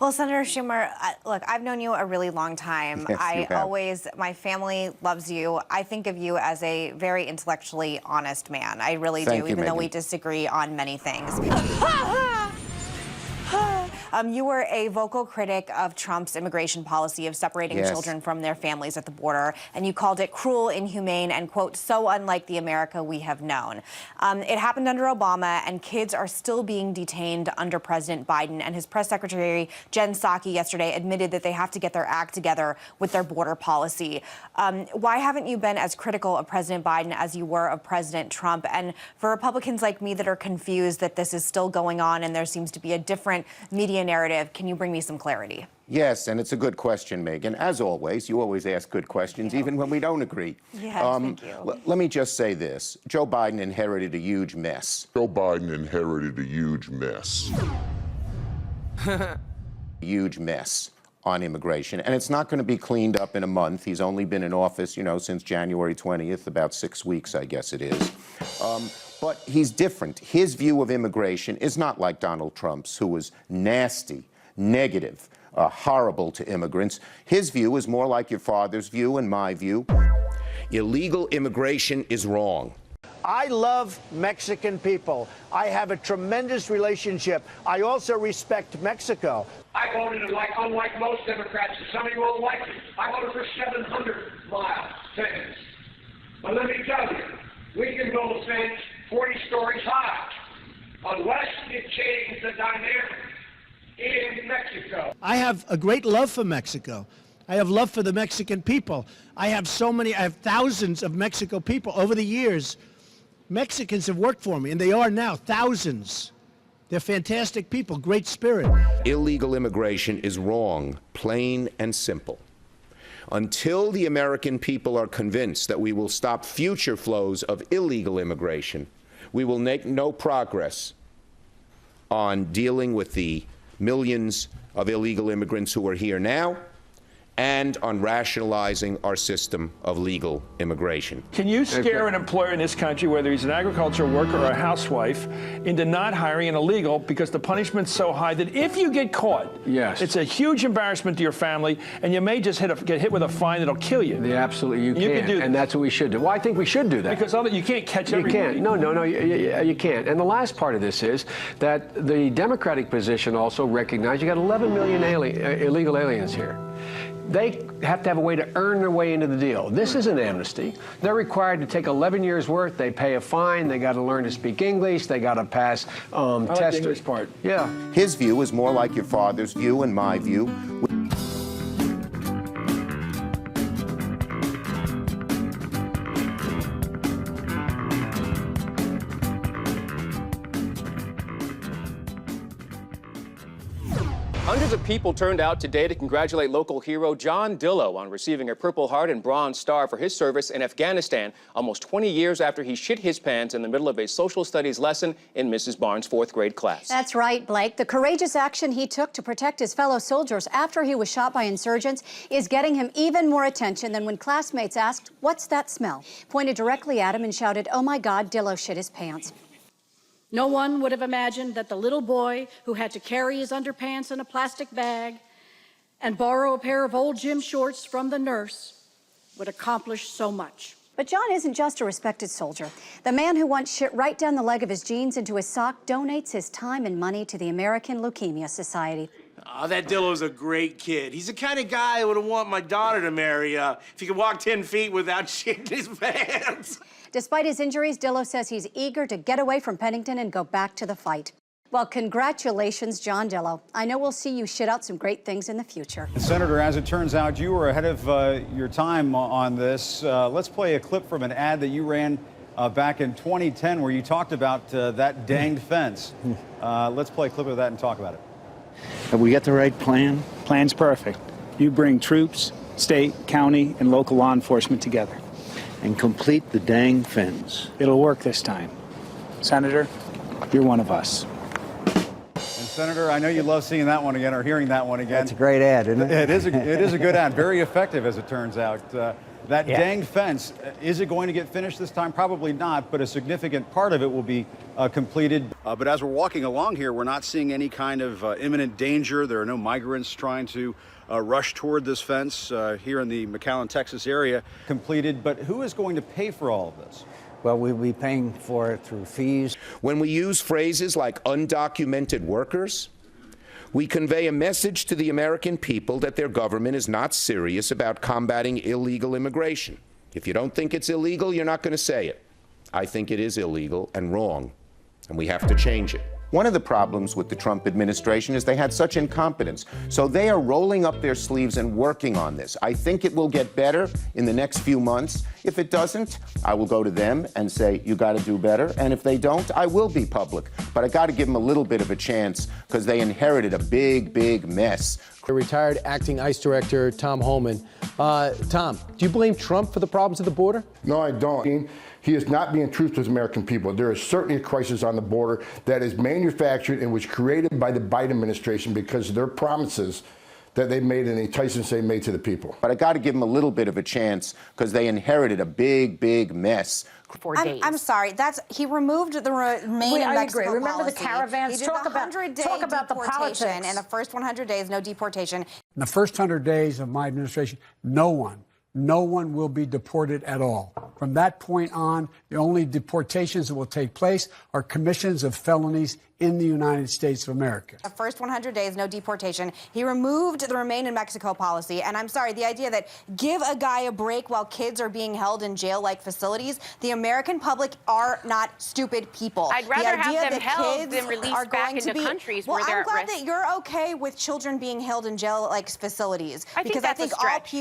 Well, Senator Schumer, look, I've known you a really long time. Yes, My family loves you. I think of you as a very intellectually honest man. I really Thank do, you, even though Megan. we disagree on many things. You were a vocal critic of Trump's immigration policy of separating Yes. children from their families at the border, and you called it cruel, inhumane, and, quote, so unlike the America we have known. It happened under Obama, and kids are still being detained under President Biden, and his press secretary, Jen Psaki, yesterday admitted that they have to get their act together with their border policy. Why haven't you been as critical of President Biden as you were of President Trump? And for Republicans like me that are confused that this is still going on and there seems to be a different media narrative, can you bring me some clarity? Yes, and it's a good question, Megan. As always, you always ask good questions, even when we don't agree. Yes, thank you. Let me just say this. Joe Biden inherited a huge mess. Huge mess on immigration. And it's not going to be cleaned up in a month. He's only been in office, since January 20th, about 6 weeks, I guess it is. But he's different. His view of immigration is not like Donald Trump's, who was nasty, negative, horrible to immigrants. His view is more like your father's view and my view. Illegal immigration is wrong. I love Mexican people. I have a tremendous relationship. I also respect Mexico. I voted unlike most Democrats, and some of you won't like it. I voted for 700-mile fence. But let me tell you, we can build a fence 40 stories high. Unless it changes the dynamic in Mexico. I have a great love for Mexico. I have love for the Mexican people. I have thousands of Mexico people over the years. Mexicans have worked for me, and they are now thousands. They're fantastic people, great spirit. Illegal immigration is wrong, plain and simple. Until the American people are convinced that we will stop future flows of illegal immigration, we will make no progress on dealing with the millions of illegal immigrants who are here now and on rationalizing our system of legal immigration. Can you scare an employer in this country, whether he's an agricultural worker or a housewife, into not hiring an illegal because the punishment's so high that if you get caught, it's a huge embarrassment to your family, and you may just get hit with a fine that'll kill you? Yeah, absolutely, you can do that. And that's what we should do. Well, I think we should do that. Because you can't catch everybody. You can't. No, you can't. And the last part of this is that the Democratic position also recognized you got 11 million illegal aliens here. They have to have a way to earn their way into the deal. This is an amnesty. They're required to take 11 years' worth. They pay a fine. They got to learn to speak English. They got to pass I like tests. the English part. Yeah. His view is more like your father's view and my view. Hundreds of people turned out today to congratulate local hero John Dillo on receiving a Purple Heart and Bronze Star for his service in Afghanistan almost 20 years after he shit his pants in the middle of a social studies lesson in Mrs. Barnes' 4th grade class. That's right, Blake. The courageous action he took to protect his fellow soldiers after he was shot by insurgents is getting him even more attention than when classmates asked, "What's that smell?" Pointed directly at him and shouted, "Oh my God, Dillo shit his pants." No one would have imagined that the little boy who had to carry his underpants in a plastic bag and borrow a pair of old gym shorts from the nurse would accomplish so much. But John isn't just a respected soldier. The man who once shit right down the leg of his jeans into his sock donates his time and money to the American Leukemia Society. Oh, that Dillo's a great kid. He's the kind of guy I would want my daughter to marry if he could walk 10 feet without shitting his pants. Despite his injuries, Dillo says he's eager to get away from Pennington and go back to the fight. Well, congratulations, John Dillo. I know we'll see you shit out some great things in the future. Senator, as it turns out, you were ahead of your time on this. Let's play a clip from an ad that you ran back in 2010 where you talked about that danged fence. Let's play a clip of that and talk about it. Have we got the right plan? Plan's perfect. You bring troops, state, county, and local law enforcement together. And complete the dang fence. It'll work this time. Senator, you're one of us. And Senator, I know you love seeing that one again or hearing that one again. That's a great ad, isn't it? It is a good ad. Very effective, as it turns out. That danged fence, is it going to get finished this time? Probably not, but a significant part of it will be completed. But as we're walking along here, we're not seeing any kind of imminent danger. There are no migrants trying to rush toward this fence here in the McAllen, Texas area. Completed, but who is going to pay for all of this? Well, we'll be paying for it through fees. When we use phrases like undocumented workers, we convey a message to the American people that their government is not serious about combating illegal immigration. If you don't think it's illegal, you're not going to say it. I think it is illegal and wrong, and we have to change it. One of the problems with the Trump administration is they had such incompetence. So they are rolling up their sleeves and working on this. I think it will get better in the next few months. If it doesn't, I will go to them and say, you got to do better. And if they don't, I will be public. But I got to give them a little bit of a chance because they inherited a big, big mess. Retired acting ICE director Tom Homan. Tom, do you blame Trump for the problems at the border? No, I don't. He is not being truthful to the American people. There is certainly a crisis on the border that is manufactured and was created by the Biden administration because of their promises that they made and the enticements they made to the people. But I got to give them a little bit of a chance because they inherited a big, big mess. I'm sorry. He removed the remain in Mexico agree. Remember policy. the caravans? He did Talk the about 100-day the deportation. politics. In the first 100 days, no deportation. In the first 100 days of my administration, no one will be deported at all. From that point on, the only deportations that will take place are commissions of felonies in the United States of America. The first 100 days, no deportation. He removed the Remain in Mexico policy. And I'm sorry, the idea that give a guy a break while kids are being held in jail-like facilities, the American public are not stupid people. I'd rather the have them held than released back into countries where they're at risk. I'm glad that you're okay with children being held in jail-like facilities. I think that's a stretch.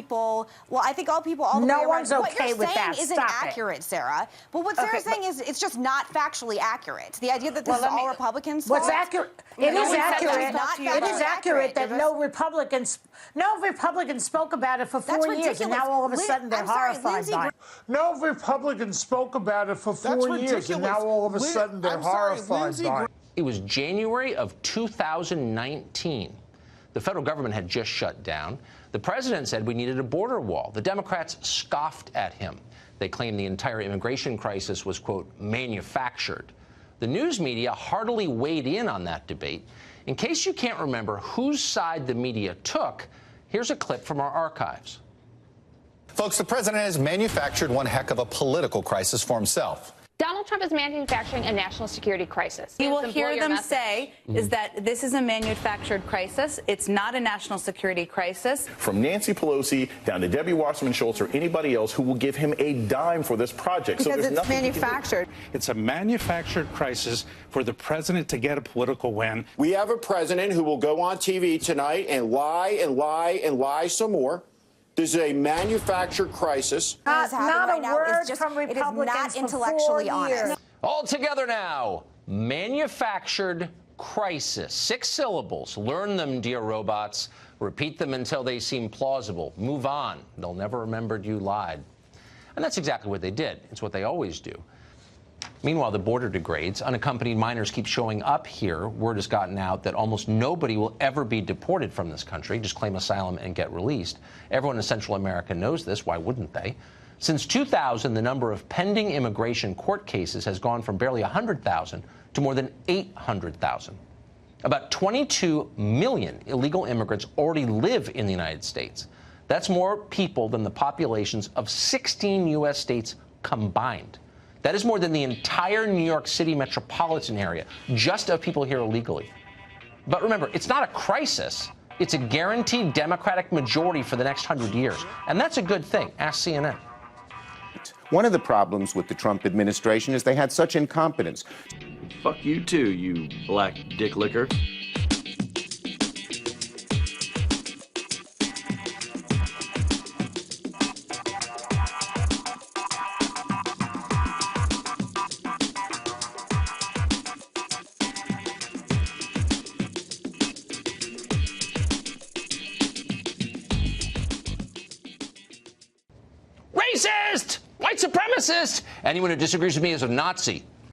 all people all the way around. No one's okay with that. What you're saying isn't Stop it. accurate, Sarah. But what Sarah's saying is it's just not factually accurate. The idea that this is all Republicans' What's fault? accurate? It is accurate. It is accurate that no Republicans spoke about it for 4 years, and now all of a sudden they're horrified by it. No Republicans spoke about it for 4 years, and now all of a sudden they're horrified by it. It was January of 2019. The federal government had just shut down. The president said we needed a border wall. The Democrats scoffed at him. They claimed the entire immigration crisis was, quote, manufactured. The news media heartily weighed in on that debate. In case you can't remember whose side the media took, here's a clip from our archives. Folks, the president has manufactured one heck of a political crisis for himself. Donald Trump is manufacturing a national security crisis. You will hear them say is that this is a manufactured crisis. It's not a national security crisis. From Nancy Pelosi down to Debbie Wasserman Schultz or anybody else who will give him a dime for this project. Because so there's it's manufactured. It's a manufactured crisis for the president to get a political win. We have a president who will go on TV tonight and lie and lie and lie some more. This is a manufactured crisis. Not a word from Republicans. It is not for intellectually 4 years. honest. All together now, manufactured crisis. 6 syllables. Learn them, dear robots. Repeat them until they seem plausible. Move on. They'll never remember you lied. And that's exactly what they did. It's what they always do. Meanwhile, the border degrades. Unaccompanied minors keep showing up here. Word has gotten out that almost nobody will ever be deported from this country. Just claim asylum and get released. Everyone in Central America knows this. Why wouldn't they? Since 2000, the number of pending immigration court cases has gone from barely 100,000 to more than 800,000. About 22 million illegal immigrants already live in the United States. That's more people than the populations of 16 U.S. states combined. That is more than the entire New York City metropolitan area, just of people here illegally. But remember, it's not a crisis. It's a guaranteed Democratic majority for the next 100 years. And that's a good thing. Ask CNN. One of the problems with the Trump administration is they had such incompetence. Fuck you too, you black dick licker. Racist! White supremacist! Anyone who disagrees with me is a Nazi.